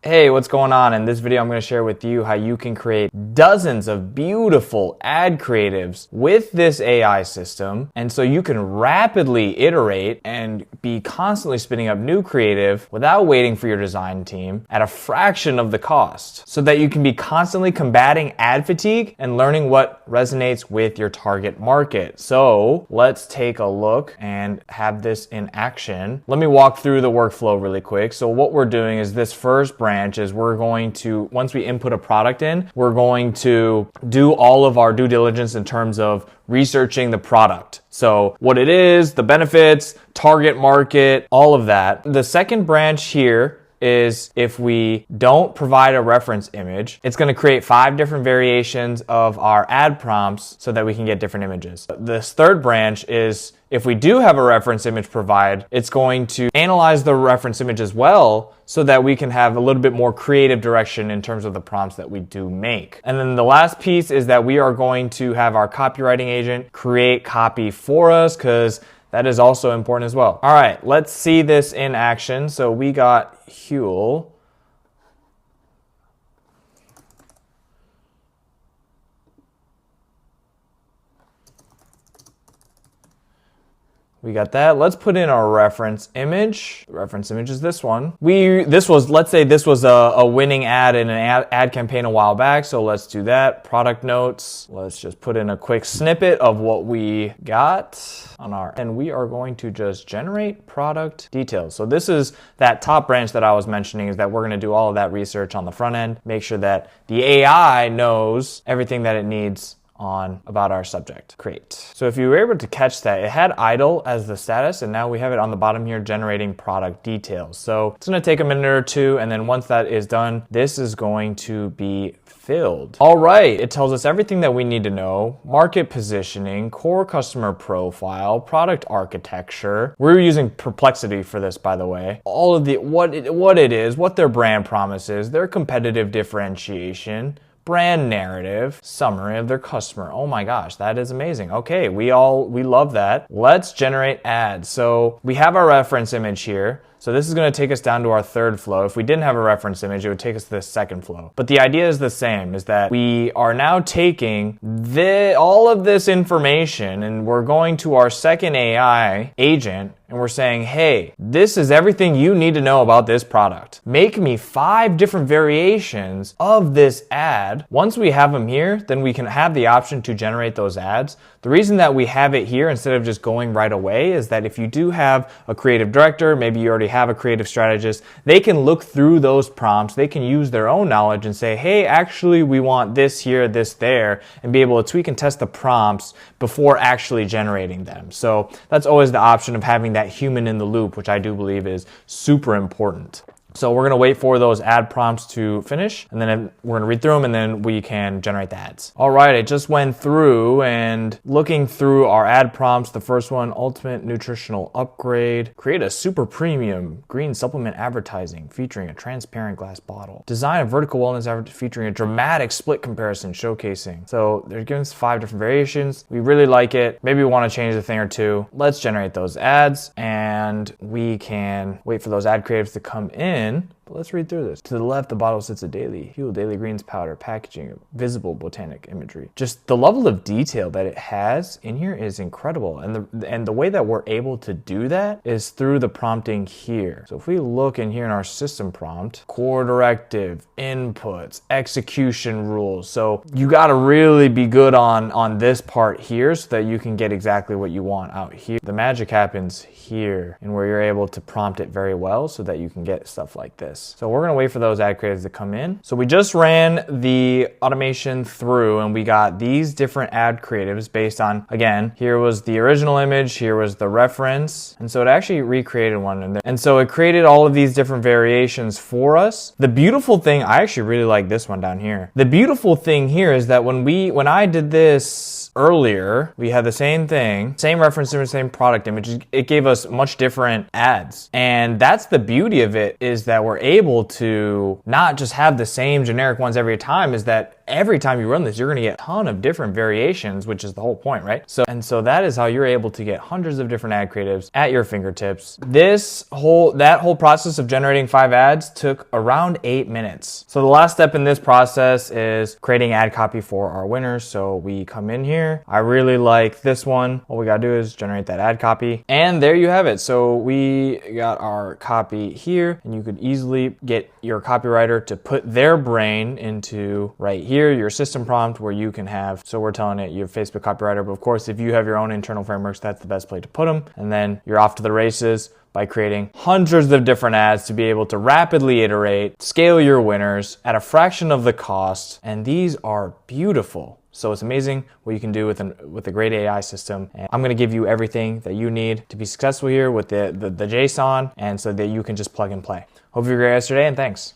Hey, what's going on? In this video, I'm going to share with you how you can create dozens of beautiful ad creatives with this AI system. And so you can rapidly iterate and be constantly spinning up new creative without waiting for your design team at a fraction of the cost, so that you can be constantly combating ad fatigue and learning what resonates with your target market. So let's take a look and have this in action. Let me walk through the workflow really quick. So what we're doing is this first branch is we're going to, once we input a product in, we're going to do all of our due diligence in terms of researching the product. So what it is, the benefits, target market, all of that. The second branch here is if we don't provide a reference image, it's going to create 5 different variations of our ad prompts so that we can get different images. This third branch is if we do have a reference image provided, it's going to analyze the reference image as well so that we can have a little bit more creative direction in terms of the prompts that we do make. And then the last piece is that we are going to have our copywriting agent create copy for us, because that is also important as well. All right, let's see this in action. So we got Huel. We got that. Let's put in our reference image. The reference image is this one. Let's say this was a winning ad in an ad campaign a while back. So let's do that. Product notes. Let's just put in a quick snippet of what we got on our, and we are going to just generate product details. So this is that top branch that I was mentioning, is that we're going to do all of that research on the front end, make sure that the AI knows everything that it needs about our subject. Great. So if you were able to catch that, it had idle as the status, and now we have it on the bottom here generating product details. So it's going to take a minute or two, and then once that is done, this is going to be filled. All right, it tells us everything that we need to know: market positioning, core customer profile, product architecture. We're using Perplexity for this, by the way. All of the what it is, what their brand promise is, their competitive differentiation, brand narrative, summary of their customer. Oh my gosh, that is amazing. Okay, we love that. Let's generate ads. So we have our reference image here. So this is going to take us down to our third flow. If we didn't have a reference image, it would take us to the second flow. But the idea is the same, is that we are now taking all of this information and we're going to our second AI agent and we're saying, hey, this is everything you need to know about this product. Make me 5 different variations of this ad. Once we have them here, then we can have the option to generate those ads. The reason that we have it here instead of just going right away is that if you do have a creative director, maybe you already have a creative strategist, they can look through those prompts, they can use their own knowledge and say, hey, actually we want this here, this there, and be able to tweak and test the prompts before actually generating them. So that's always the option of having that human in the loop, which I do believe is super important. So we're going to wait for those ad prompts to finish, and then we're going to read through them, and then we can generate the ads. All right, I just went through and looking through our ad prompts. The first one, ultimate nutritional upgrade. Create a super premium green supplement advertising featuring a transparent glass bottle. Design a vertical wellness advertising featuring a dramatic split comparison showcasing. So they're giving us 5 different variations. We really like it. Maybe we want to change a thing or two. Let's generate those ads, and we can wait for those ad creatives to come in. But let's read through this. To the left, the bottle sits a Huel Daily Greens powder, packaging, visible botanic imagery. Just the level of detail that it has in here is incredible. And the way that we're able to do that is through the prompting here. So if we look in here in our system prompt, core directive, inputs, execution rules. So you got to really be good on this part here so that you can get exactly what you want out here. The magic happens here, and where you're able to prompt it very well so that you can get stuff like this. So we're going to wait for those ad creatives to come in. So we just ran the automation through and we got these different ad creatives based on, again, here was the original image, here was the reference. And so it actually recreated one in there. And so it created all of these different variations for us. The beautiful thing, I actually really like this one down here. The beautiful thing here is that when I did this earlier, we had the same thing, same reference image, same product image. It gave us much different ads. And that's the beauty of it, is that we're able to not just have the same generic ones every time, is that every time you run this, you're going to get a ton of different variations, which is the whole point, right? So that is how you're able to get hundreds of different ad creatives at your fingertips. That whole process of generating 5 ads took around 8 minutes. So the last step in this process is creating ad copy for our winners. So we come in here. I really like this one. All we got to do is generate that ad copy. And there you have it. So we got our copy here, and you could easily get your copywriter to put their brain into right here, your system prompt, where you can have, so we're telling it your Facebook copywriter, but of course, if you have your own internal frameworks, that's the best place to put them. And then you're off to the races by creating hundreds of different ads to be able to rapidly iterate, scale your winners at a fraction of the cost. And these are beautiful. So it's amazing what you can do with a great AI system. And I'm gonna give you everything that you need to be successful here with the JSON, and so that you can just plug and play. Hope you have a great rest of your day, and thanks.